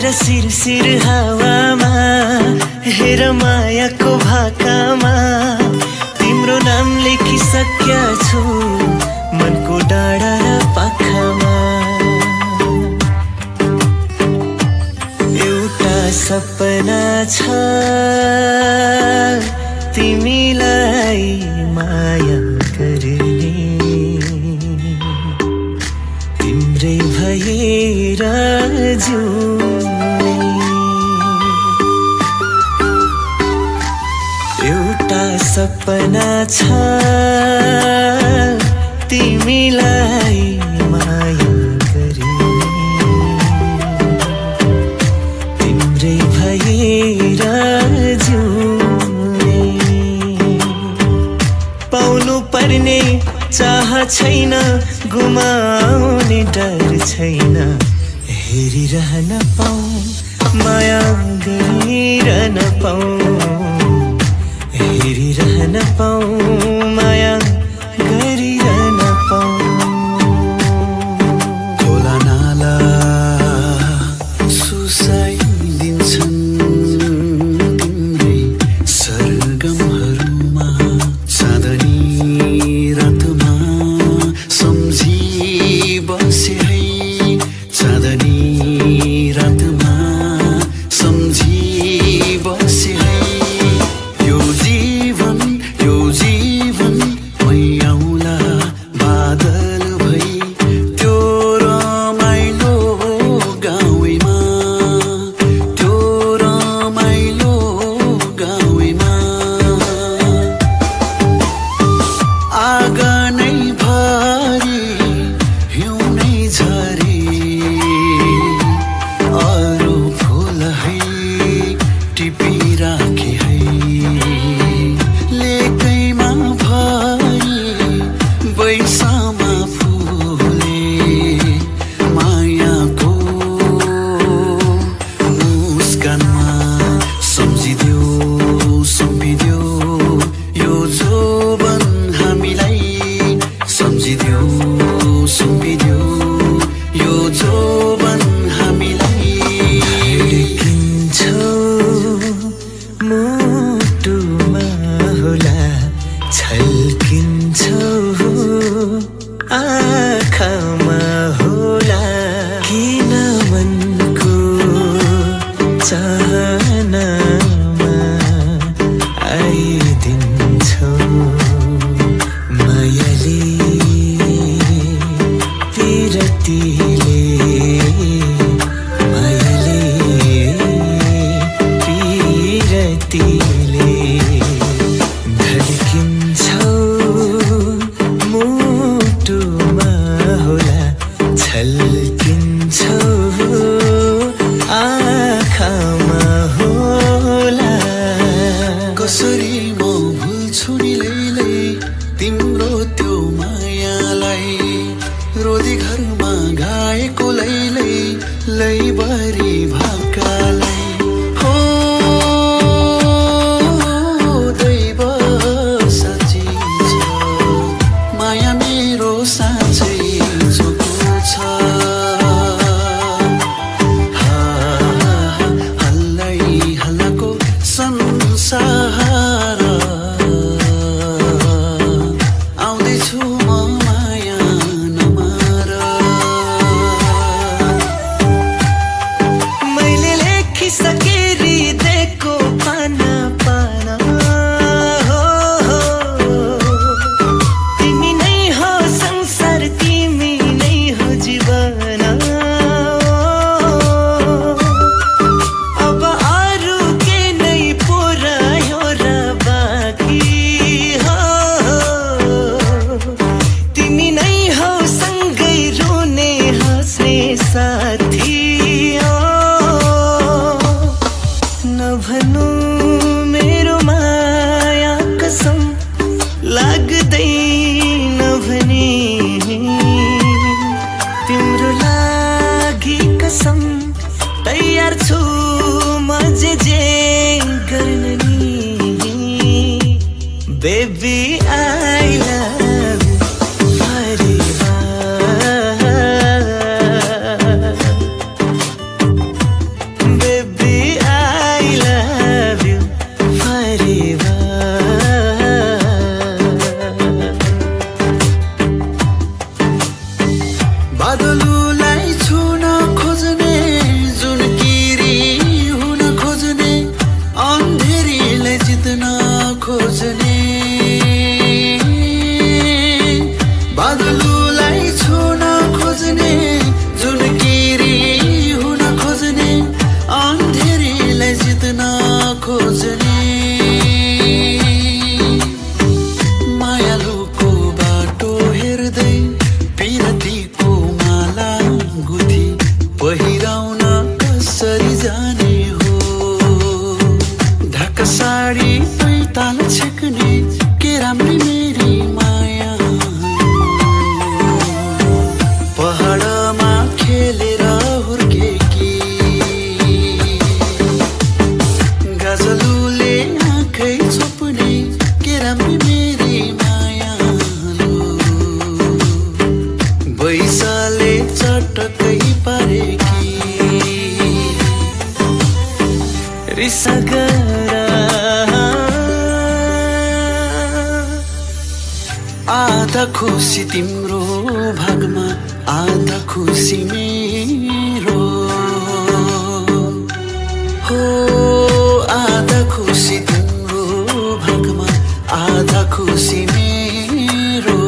मेरा सिर हावामा हेर मायाको भाकामा तिम्रो नाम लेखिसक्या छु मनको डाँडा र पाखामा। एउटा सपना छ तिमीलाई माया गर्ने तिम्रै भएर जिउने। एउटा सपना छ तिमीलाई माया गर्ने तिम्रै भएर जिउने। पाउनु पर्ने चाह छैन गुमाउने डर छैन हेरिरहन पाऊँ माया गरिरहन पाऊँ हेरिरहन पाऊँ माया गरिरहन पाऊँ। खोला नाला सुसाइदिन्छन् तिम्रै सरगमहरूमा चाँदनी रातमा सम्झी बसे है चाँदनी रातमा सम्झी बसे है। यो जीवन मै आउला बादल भई त्यो रमाइलो गाउँमा त्यो रमाइलो गाउँमा। आँगनै भरि हिउँ नै झरे अरू फुल है टिपिराखे है लेकैमा भरि बैसामा फुले मायाको मुस्कानमा सम्झिदेऊ सुम्पिदेऊ यो जोबन हामीलाई सम्झिदेऊ सुम्पिदेऊ यो जोबन हामीलाई। धड्किन्छौ मुटुमा होला छल्किन्छौ आँखामा होला किन मनको चाहनामा आइदिन्छौ मायाले पिरतीले मायाले पिरतीले। धड्किन्छौ मुटुमा होला छल्किन्छौ आँखामा होला। कसरी म भुल्छु नि लैलै तिम्रो त्यो मायालाई रोदी घरमा गाएको लैलै लैभरि भाकालाई। हो दैव साँच्चै छ माया मेरो साँच्चै चोखो छ। हल्लै हल्लाको संसार आउँदैछु म माया नमार। मैले लेखिसके हृदयको पाना पाना हो तिमी नै हो संसार तिमी नै हो जीवन। अब अरू के नै पुरायो र बाँकी हो तिमी नै हो सँगै रुने हाँस्ने साथी हो। नभनु मेरो माया कसम लाग्दैन भने तिम्रो लागि कसम तयार छु म जे गर्न नि। बेबी आई लभ यु खोज्ने मायालुको बाटो हेर्दै पिरतीको माला गुथी पहिराउन कसरी जाने हो ढाका साडी पैताल छेक्ने के राम्री मेरी माया पहाडमा खेलेर हुर्केकी गजलुले आँखै छोप्ने के राम्री मेरी माया बैसाले चटकै पारेकी रिसगरा आधा खुसी तिम्रो भागमा आधा खुसी मेरो हो आधा खुसी तिम्रो भागमा आधा खुसी मेरो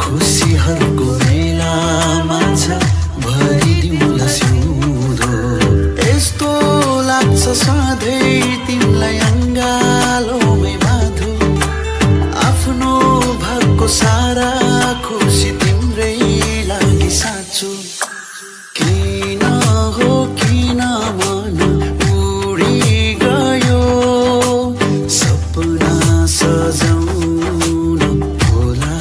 खुसीहरूको मेलामा छ भरिदिउँला सिउँदो यस्तो लाग्छ सधैँ तिमीलाई अङ्गालोमै बाँधो आफ्नो भागको सारा खुसी तिम्रै लागि साँचो किन हो किन मन उडी गयो सपना सजाउन होला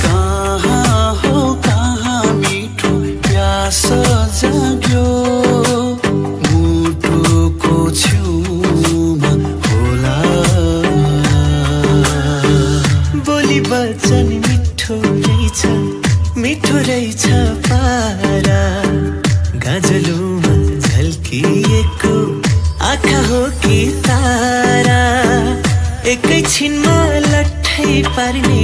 कहाँ हो कहाँ मिठो प्यास जाग्यो मुटुको छेउमा होला बोली वचन मिठो रहेछ पारा गाजलुमा झल्किएको आँखा हो कि तारा एकैछिनमा लट्ठै पार्ने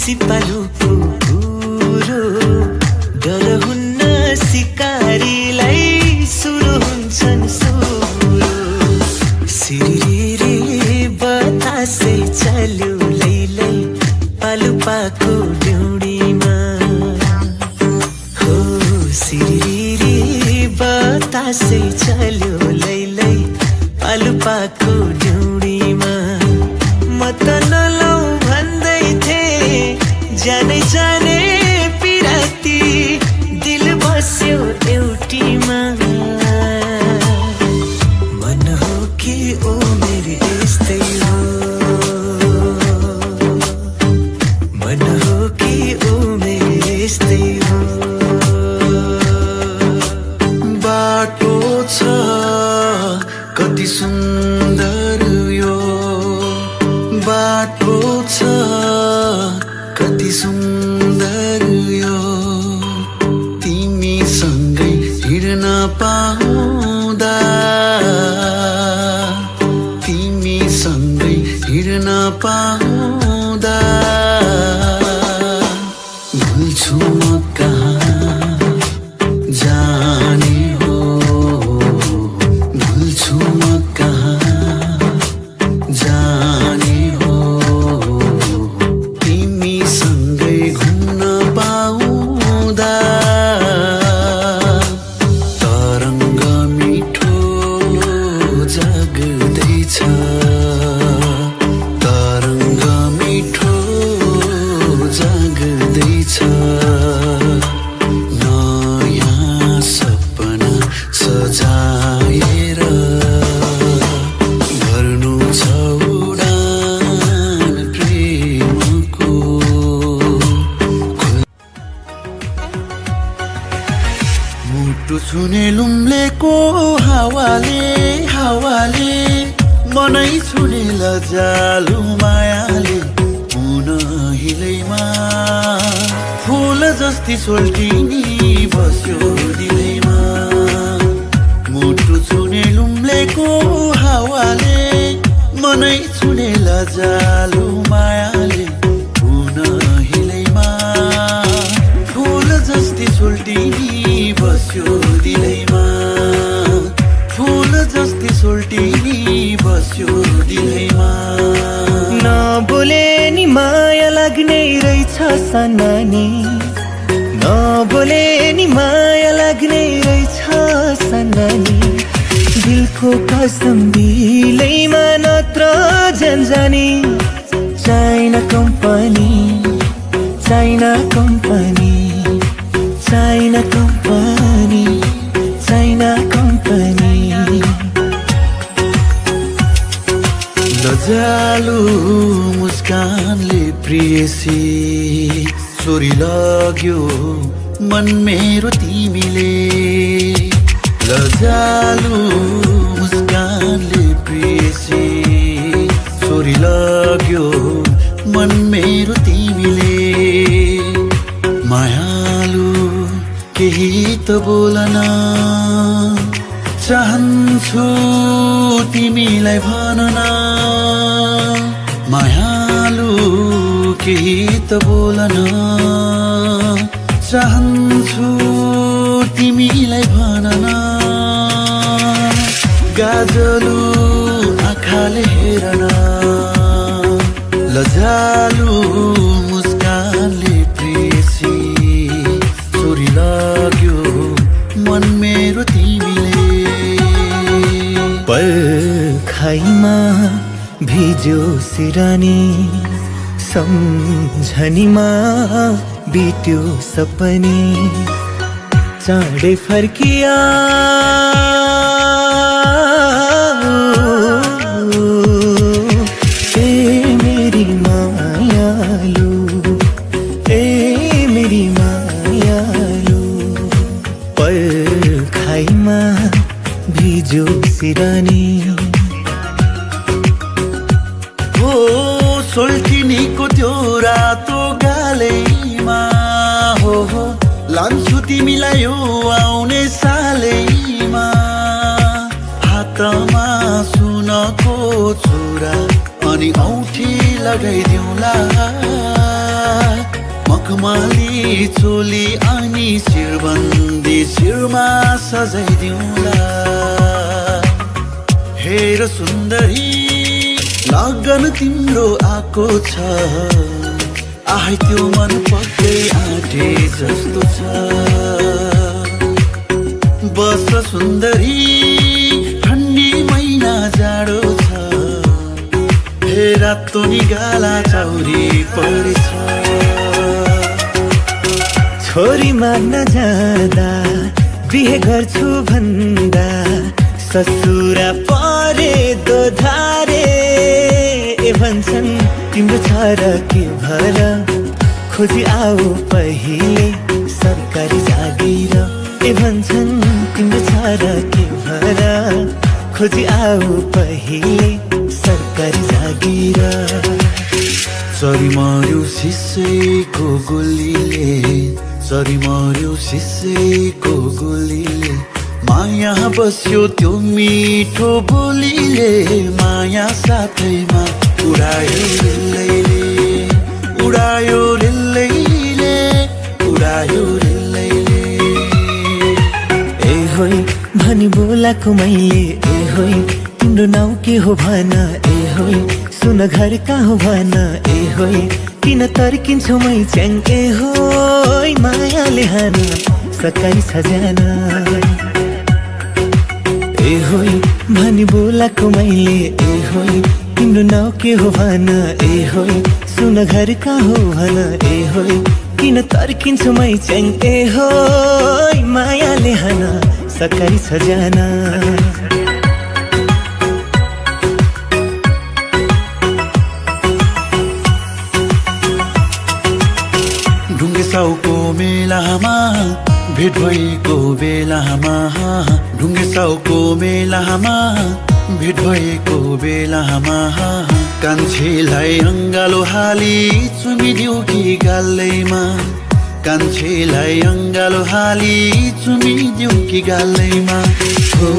सिपालुको कुरो डर हुन्न सिकारीलाई सुरु हुन्छन् सुरु सिरिरी बतासे चल्यो लैलै पालुपाको ड्युडीमा हो सिरिरी बतासे चल्यो लैलै पालुपाको ड्युडीमा म त नलौ भन्दै थिएँ जाने जाने पिराती दिल बस्यो एउटीमा मन हो कि ओ मेरो यस्तै हो मन हो कि ओ मेरो यस्तै हो बाटो छ कति सुन्दर यो बाटो छ कति सुन्दर यो तिमीसँगै हिँड्न पाउँदा तिमीसँगै हिँड्न पाउँदा भुल्छु म कहाँ जाने हो भुल्छु म कहाँ जाने हो तिमीसँगै घुम्न पाउँदा तरङ्ग मिठो जाग्दैछ तरङ्ग मिठो जाग्दैछ नयाँ सपना सजाएर गर्नु छ उडान प्रेमको मुटु छुने लुम्लेको हावाले हावाले मनै छुने लजालु मायाले हुन हिलैमा फुल जस्ती सोल्टिनी बस्यो दिलैमा मुटु छुने लुम्लेको हावाले मनै छुने लजालु मायाले हुन हिलैमा फुल जस्ती सोल्टिनी बस्यो दिलैमा फुल जस्ती सोल्टिनी बस्यो दिलैमा नबोले नि माया लाग्ने रहेछ सनानी नबोले नि माया लाग्ने रहेछ सनानी दिल को कसम दिलैमा नत्र जानी China company China company China company China company लजालु मुस्कानले प्रियसी चोरी लाग्यो मन मेरो तिमीले लजालु मुस्कानले प्रियसी चोरी लाग्यो मन मेरो तिमीले मायालु केही त बोलन चाहन्छु तिमीलाई भन न मायालु केही त बोलन चाहन्छु तिमीलाई भन न गाजलु आँखाले हेरन लजालु मुस्कानले प्रियसी चोरी लाग्यो मन मेरो तिमीले पर्खाइमा भिज्यो सिरानी सम्झनीमा बित्यो सपनी चाँडै फर्किया ए मेरी मायालु ए मेरी मायालु पर्खाइमा भिज्यो सिरानी हो सोल्टिनीको त्यो रातो गालैमा हो लान्छु तिमीलाई यो आउने सालैमा हातमा सुनको चुरा अनि औठी लगाइदिउँला मखमली चोली अनि शिरबन्दी शिरमा सजाइदिउँला हेर सुन्दरी लगन तिम्रो आएको छ आहै त्यो मन पक्कै आँटे जस्तो छ बस सुन्दरी ठन्डी महिना जाडो छ हे रातो निगाला चौरी परेछ छोरी माग्न जाँदा बिहे गर्छु भन्दा ससुरा परे दोधारे ए भन्छन् तिम्रो छ र के भर खोजी आऊ पहिले सरकारी जागिर ए भन्छन् तिम्रो छ र के भर खोजी आऊ पहिले सरकारी जागिर चरी मर्यो सिसैको गोलीले चरी मर्यो सिसैको गोलीले माया बस्यो त्यो मिठो बोलीले माया साथैमा उडायो रिल्लैले उडायो रिल्लैले उडायो रिल्लैले ए होइ भनी बोलाको मैले ए होइ तिम्रो नाउँ के हो भन ए होइ सुन घर कहाँ हो भन ए होइ किन तर्किन्छौ मै च्याङ ए होइ मायाले हान सकाई सजना ए होइ भनी बोलाको मैले ए होइ तिम्रो नाउँ के हो भन ए होइ सुन घर कहाँ हो भन ए होइ किन तर्किन्छौ मै च्याङ ए होइ मायाले हान सकाई सजना ढुङ्गे साउको मेलामा भेट भएको बेलामा ढुङ्गे साउको मेलामा भेट भएको बेलामा कान्छेलाई अङ्गालो हाली चुमिदिउ कि गालैमा कान्छेलाई अङ्गालो हाली चुमिदिउ कि गालैमा हो